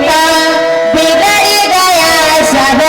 का बिगड़ गया सब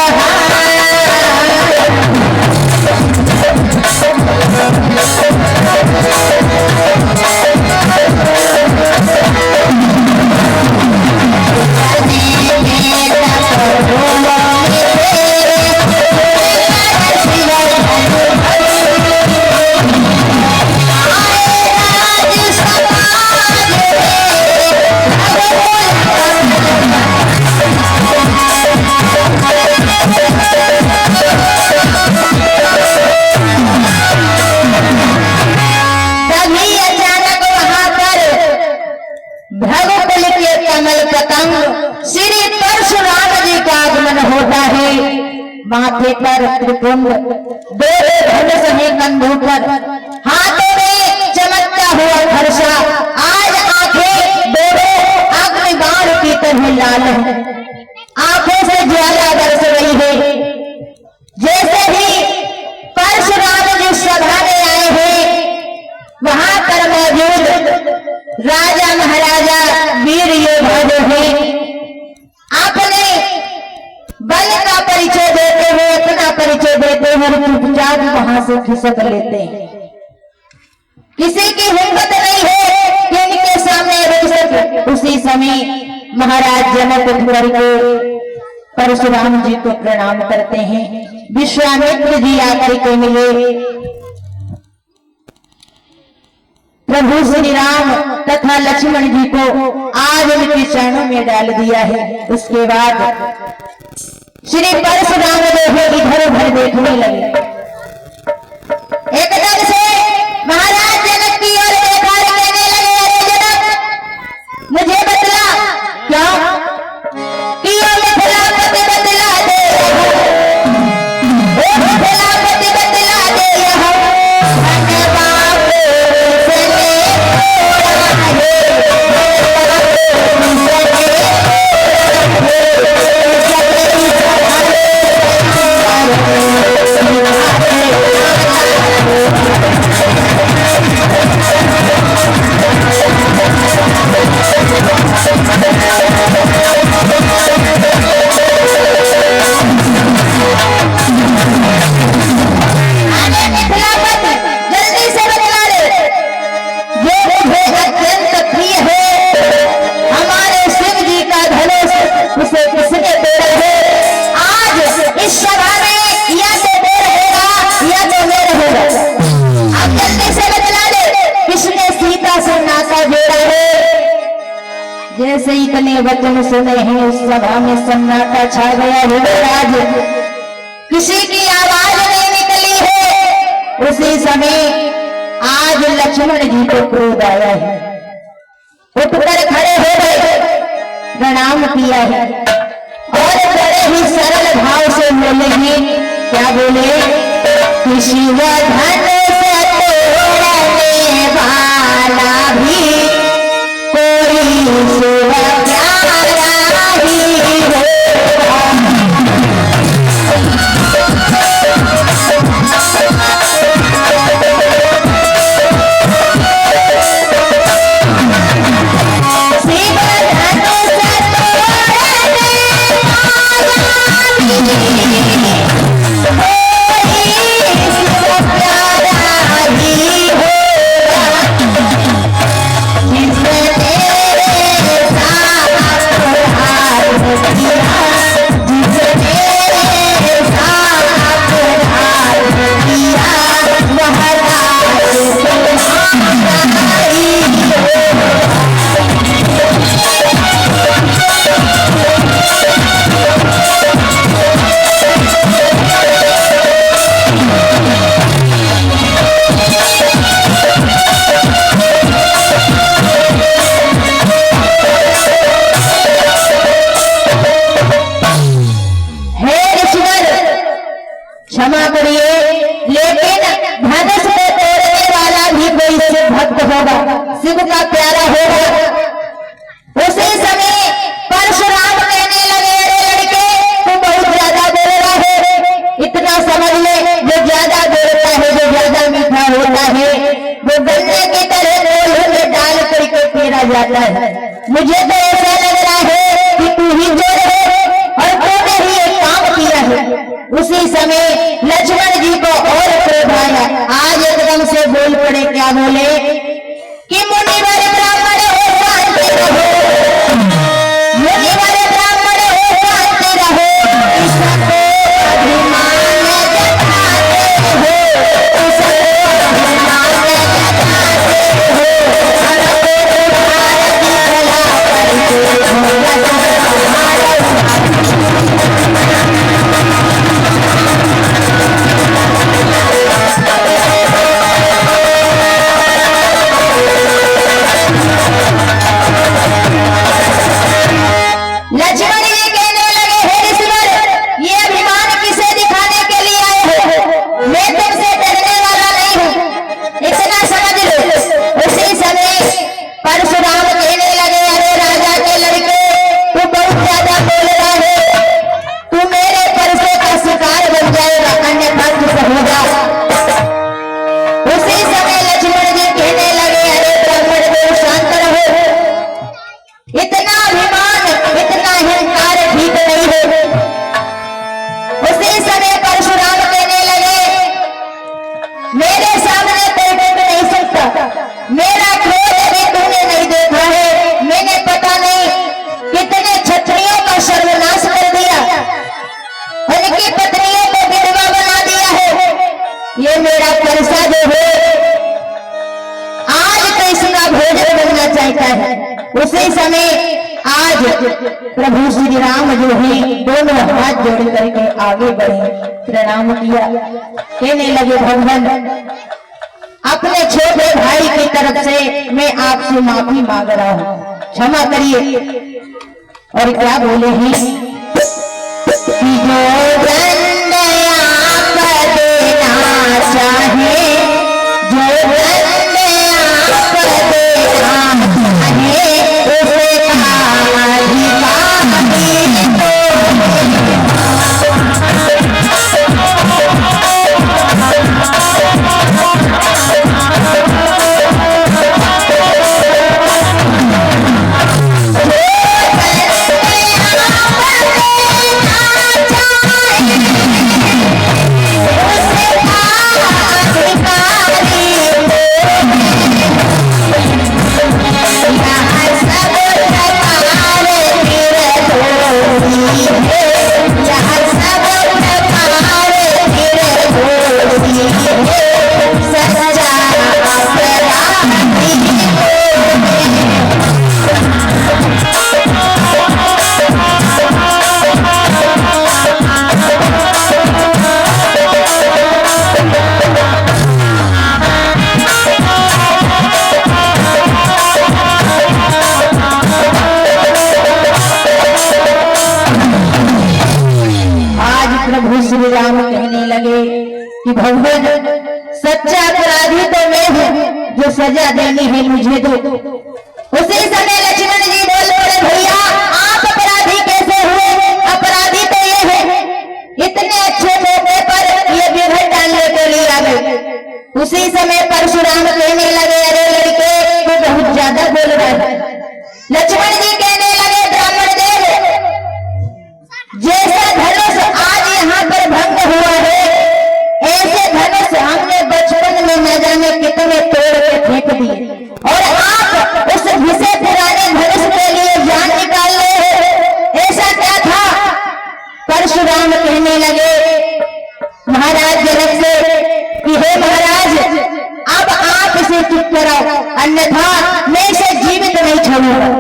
माथे पर त्रिपुंड, दो धनुष हैं कंधों पर, हाथों में चमकता हुआ फरसा, आज आंखें दोनों अग्निबाण की तरह लाल है, आंखों से ज्वाला बरस रही है। जैसे ही परशुराम जी सभा में आए हैं, वहां पर मौजूद राजा महाराजा वीर योद्धा जो है अपने बल का परिचय देते हुए, अपना परिचय देते हुए चुपचाप वहां से खिसक लेते हैं। किसी की हिम्मत नहीं है कि इनके सामने रुक सके। उसी समय महाराज जनक करके परशुराम जी को प्रणाम करते हैं। विश्वामित्र जी आकर के मिले, प्रभु श्री राम तथा लक्ष्मण जी को आज उनके चरणों में डाल दिया है। उसके बाद श्री परशुराम देव इधर उधर देखने लगे। एकदम से महाराज जनक की ओर देखा, कहने लगे, अरे जनक मुझे बतला, क्यों कियो मिथिलापति बतला दे, मिथिलापति बतला दे, जैसे ही इतने वचन सुने हैं उस सभा में सन्नाटा छा गया है। आज किसी की आवाज नहीं निकली है। उसी समय आज लक्ष्मण जी को क्रोध आया है, उठकर खड़े हो गए, प्रणाम किया है और बड़े ही सरल भाव से बोले हैं। क्या बोले? किसी धन से तोड़ने वाला भी कोई सेवा प्यारा ही होगा। क्षमा करिए, लेकिन धनुष को तोड़ने वाला भी कोई शिव भक्त होगा, शिव का प्यारा होगा। उसी समय परशुराम कहने लगे, अरे लड़के तुम बहुत ज्यादा बोल रहा है, इतना समझ ले, जो ज्यादा बोलता है, जो ज्यादा मीठा होता है, वो गन्ने की तरह गोल में डाल करके फेरा जाता है। मुझे तो ऐसा लग रहा है कि तू उसी समय लक्ष्मण जी को और क्रोध आया। आज एकदम से बोल पड़े, क्या बोले कि मुनिवर ब्राह्मण हो शांति रहो, मुनिवर ब्राह्मण हो शांति रहो, इसको अभिमान जताते हो, इसको अभिमान जताते हो, हमको भारत की कला करके लक्ष्मण जी कहने लगे, हे ऋषिवर, ये अभिमान किसे दिखाने के लिए आए हो? मैं तुमसे डरने वाला नहीं हूँ, इतना समझ लो। उसी समय परशुराम कहने लगे, अरे राजा के लड़के, तू बहुत ज्यादा बोल रहा है, तू मेरे परसे का शिकार बन जाएगा, अन्यथा तू होगा। उसी समय लक्ष्मण जी कहने लगे, अरे ब्राह्मण देव शांत रहो, इतना अभिमान इतना अहंकार ठीक नहीं है। उसी समय परशुराम कहने लगे, मेरे सामने कोई टिक नहीं सकता, मेरा क्रोध अभी तूने नहीं देखा है, मैंने पता नहीं कितने क्षत्रियों का सर्वनाश कर दिया, उनकी पत्नियों को विधवा बना दिया है। ये मेरा परसा जो है आज कृष्ण का भोजन बनना चाहता है। उसी समय आज प्रभु श्री राम जो है दोनों हाथ जोड़ करके आगे बढ़े, प्रणाम किया, कहने लगे, भगवान अपने छोटे भाई की तरफ से मैं आपसे माफी मांग रहा हूँ, क्षमा करिए। और क्या बोले हैं कि जो दंड आप देना चाहे, जो दंड आप देना चाहे, प्रभु श्री राम कहने लगे कि भगवान सच्चा अपराधी तो मैं हूँ, जो सजा देनी है मुझे दो। उसी समय लक्ष्मण जी बोल पड़े, भैया आप अपराधी कैसे हुए? अपराधी तो ये है, इतने अच्छे मौके पर ये बिगड़ डालने के लिए आ गए। उसी समय परशुराम कहने लगे, अरे लड़के तू बहुत ज्यादा बोल रहा है। लक्ष्मण जी कहने लगे, ब्राह्मण देव, जैसा धनुष आज यहाँ पर भंग हुआ है, ऐसे धनुष हमने बचपन में न जाने कितने तोड़ के फेंक दिए, और आप उस घिसे पुराने धनुष के लिए जान निकाल रहे हैं, ऐसा क्या था? परशुराम कहने लगे महाराज जनक से कि हे महाराज, अब आप इसे चुप कराओ, अन्यथा मैं इसे जीवित नहीं छोड़ूंगा।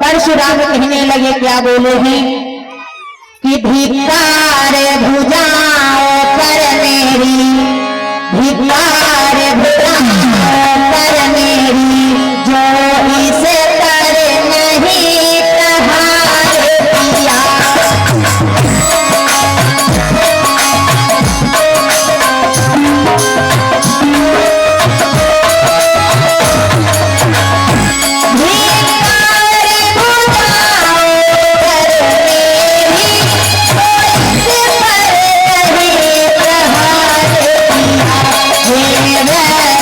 परशुराम कहने लगे, क्या बोले हैं कि धिक्कार भुजाओं पर मेरी, धिक्कार भुजाओं पर मेरी, जो इसे कर नहीं प्रहार किया। Yeah.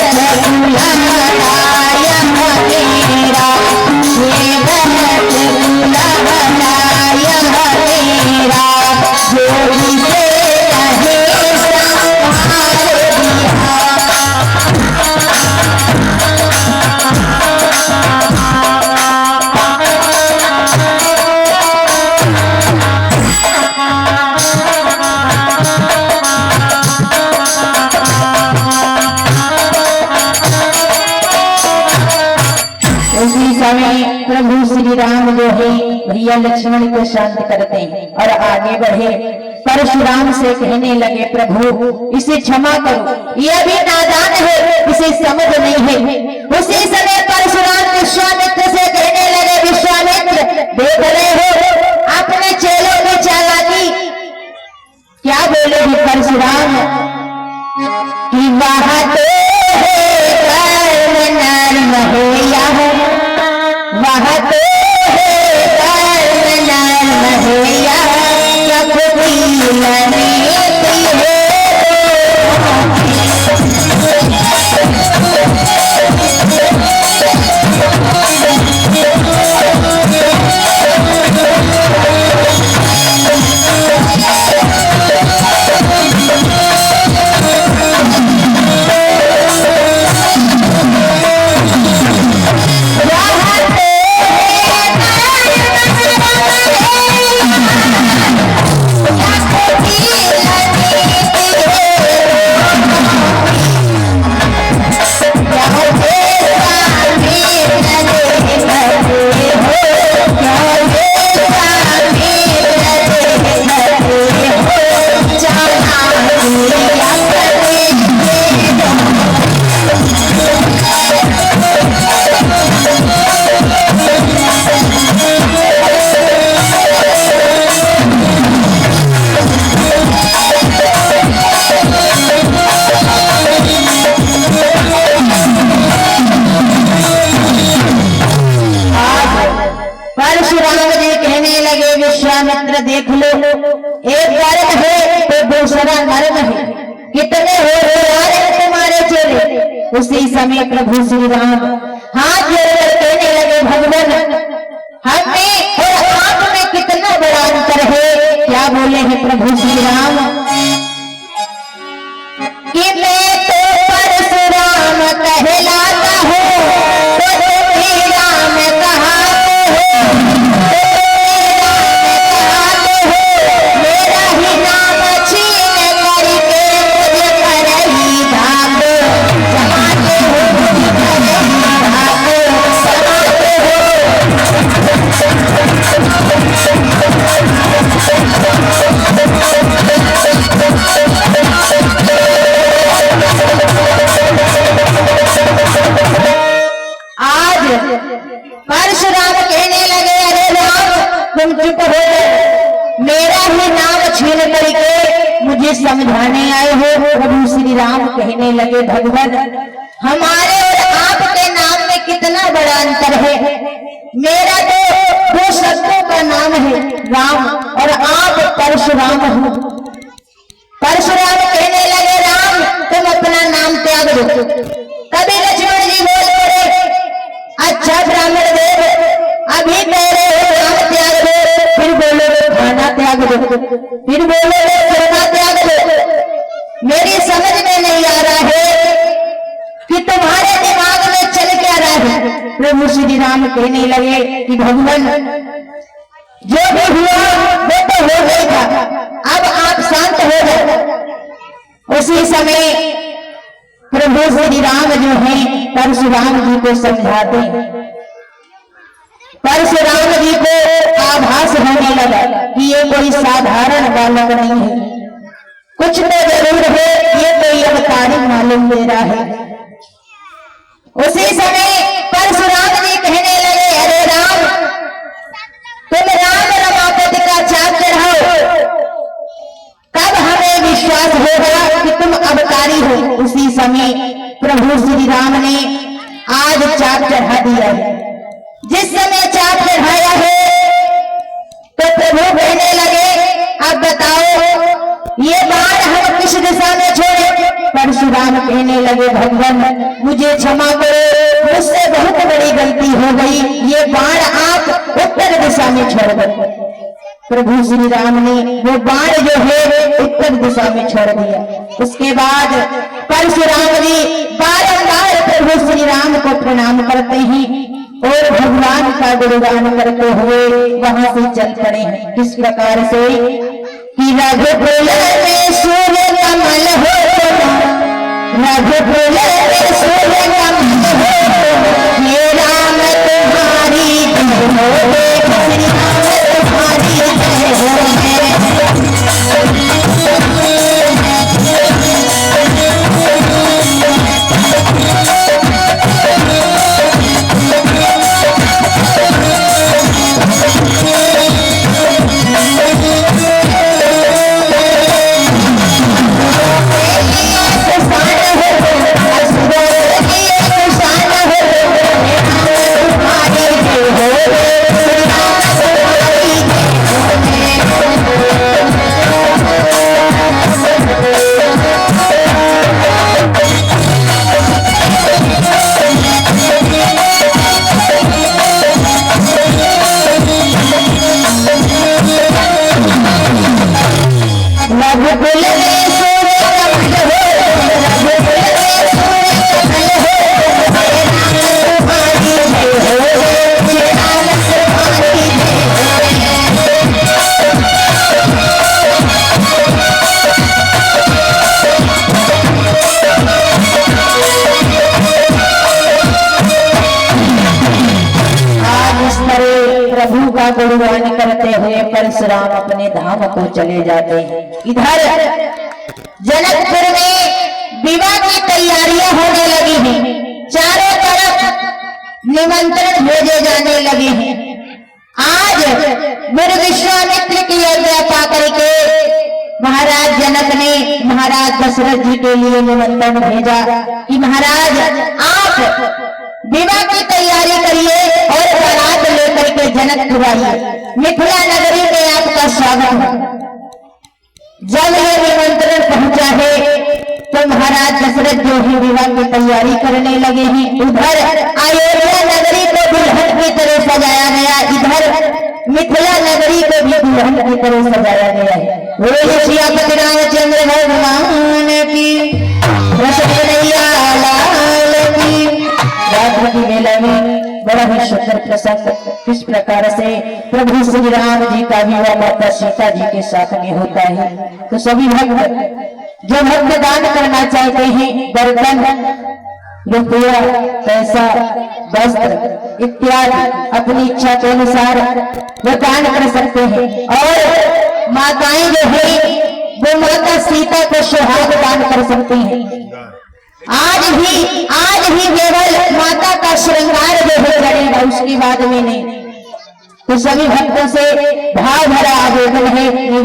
भैया लक्ष्मण को शांत करते हैं और आगे बढ़े। परशुराम से कहने लगे प्रभु इसे क्षमा करो, ये अभी नादान है, इसे समझ नहीं है। उसी समय परशुराम विश्वामित्र से कहने लगे विश्वामित्र देख रहे हो अपने चेलों की चालाकी। क्या बोले परशुराम कि वहां तो वहां तो विश्वामित्र देख लो, एक नरक है तो दूसरा नरक है, कितने हो रहे तुम्हारे चेले। उसी समय प्रभु श्री राम हाथ जोड़कर कहने लगे भगवान हम में और आप में कितना बड़ा अंतर है। क्या बोले हैं प्रभु श्री राम कि मैं तो परशुराम कहलाता हूँ तो तुम राम कहाते हो। परशुराम कहने लगे अरे राम तुम चुप हो, मेरा ही नाम छीन करके मुझे समझाने आए हो। प्रभु श्री राम कहने लगे भगवान हमारे और आपके नाम में कितना बड़ा अंतर है। मेरा तो दो शब्दों का नाम है राम और आप परशुराम हो। परशुराम कहने लगे राम तुम अपना नाम त्याग दो। तभी लक्ष्मण जी बोल पड़े अच्छा ब्राह्मण देव अभी कह रहे हो नाम त्याग दो, फिर बोलोगे खाना त्याग दो, फिर बोलोगे सोना त्याग दो। मेरी समझ में नहीं आ रहा है कि तुम्हारे दिमाग में चल क्या रहा है। प्रभु श्री राम कहने लगे कि भगवान जो भी हुआ वो तो हो गया था, अब आप शांत हो गए। उसी समय प्रभु श्री राम जो है परशुराम जी को समझाते। परशुराम जी को आभास होने लगा कि ये कोई साधारण बालक नहीं है, कुछ तो जरूर है, ये कोई अवतारी मालूम दे रहा है। उसी समय परशुराम जी कहने लगे अरे राम तुम राम रमापति का चाक चढ़ाओ, कब हमें विश्वास होगा कि तुम अवतारी हो। उसी समय प्रभु श्री राम ने आज चाक चढ़ा दिया है। जिस समय चाक चढ़ाया है तो प्रभु कहने लगे अब बताओ ये बाण हम किस दिशा में छोड़े। परशुराम कहने लगे भगवान मुझे क्षमा करो, मुझसे बहुत बड़ी गलती हो गई, ये बाण आप उत्तर दिशा में छोड़ दो। प्रभु श्री राम ने वो बाण जो है उत्तर दिशा में छोड़ दिया। उसके बाद परशुराम जी बारंबार प्रभु श्री राम को प्रणाम करते हैं और भगवान का गुणगान करते हुए वहां से चल पड़े हैं। किस प्रकार से कि रघुकुल में सूर्य कमल हो, रघुकुल में सूर्य कमल हो, हे राम तुम्हारी हो देख श्री राम तुम्हारी जय प्रभु का गुणगान करते हुए परशुराम अपने धाम को चले जाते हैं। इधर जनकपुर में विवाह की तैयारियां होने लगी हैं, चारों तरफ निमंत्रण भेजे जाने लगे हैं। आज गुरु विश्वामित्र की आज्ञा पाकर के महाराज जनक ने महाराज दशरथ जी के लिए निमंत्रण भेजा कि महाराज आप विवाह की तैयारी करिए और बारात लेकर के जनकपुर आइए, मिथिला नगरी में आपका स्वागत है। जब ये निमंत्रण पहुंचा है तो महाराज दशरथ जो है विवाह की तैयारी करने लगे हैं। उधर अयोध्या नगरी को दुल्हन की तरह सजाया गया, इधर मिथिला नगरी को भी दुल्हन की तरह सजाया गया है। बोलिए सियापति रामचंद्र भगवान की, रात्रि मेला में बड़ा ही सुंदर प्रसंग किस प्रकार से प्रभु श्री राम जी का विवाह माता सीता जी के साथ में होता है। तो सभी भक्त जो भक्त दान करना चाहते हैं, बर्तन, रुपया, पैसा, वस्त्र इत्यादि अपनी इच्छा के अनुसार वो दान कर सकते हैं। और माताएं जो है वो माता सीता को सुहाग दान कर सकती हैं। आज भी केवल माता का श्रृंगार जो है करेगा, उसके बाद में नहीं। तो सभी भक्तों से भाव भरा आवेदन है।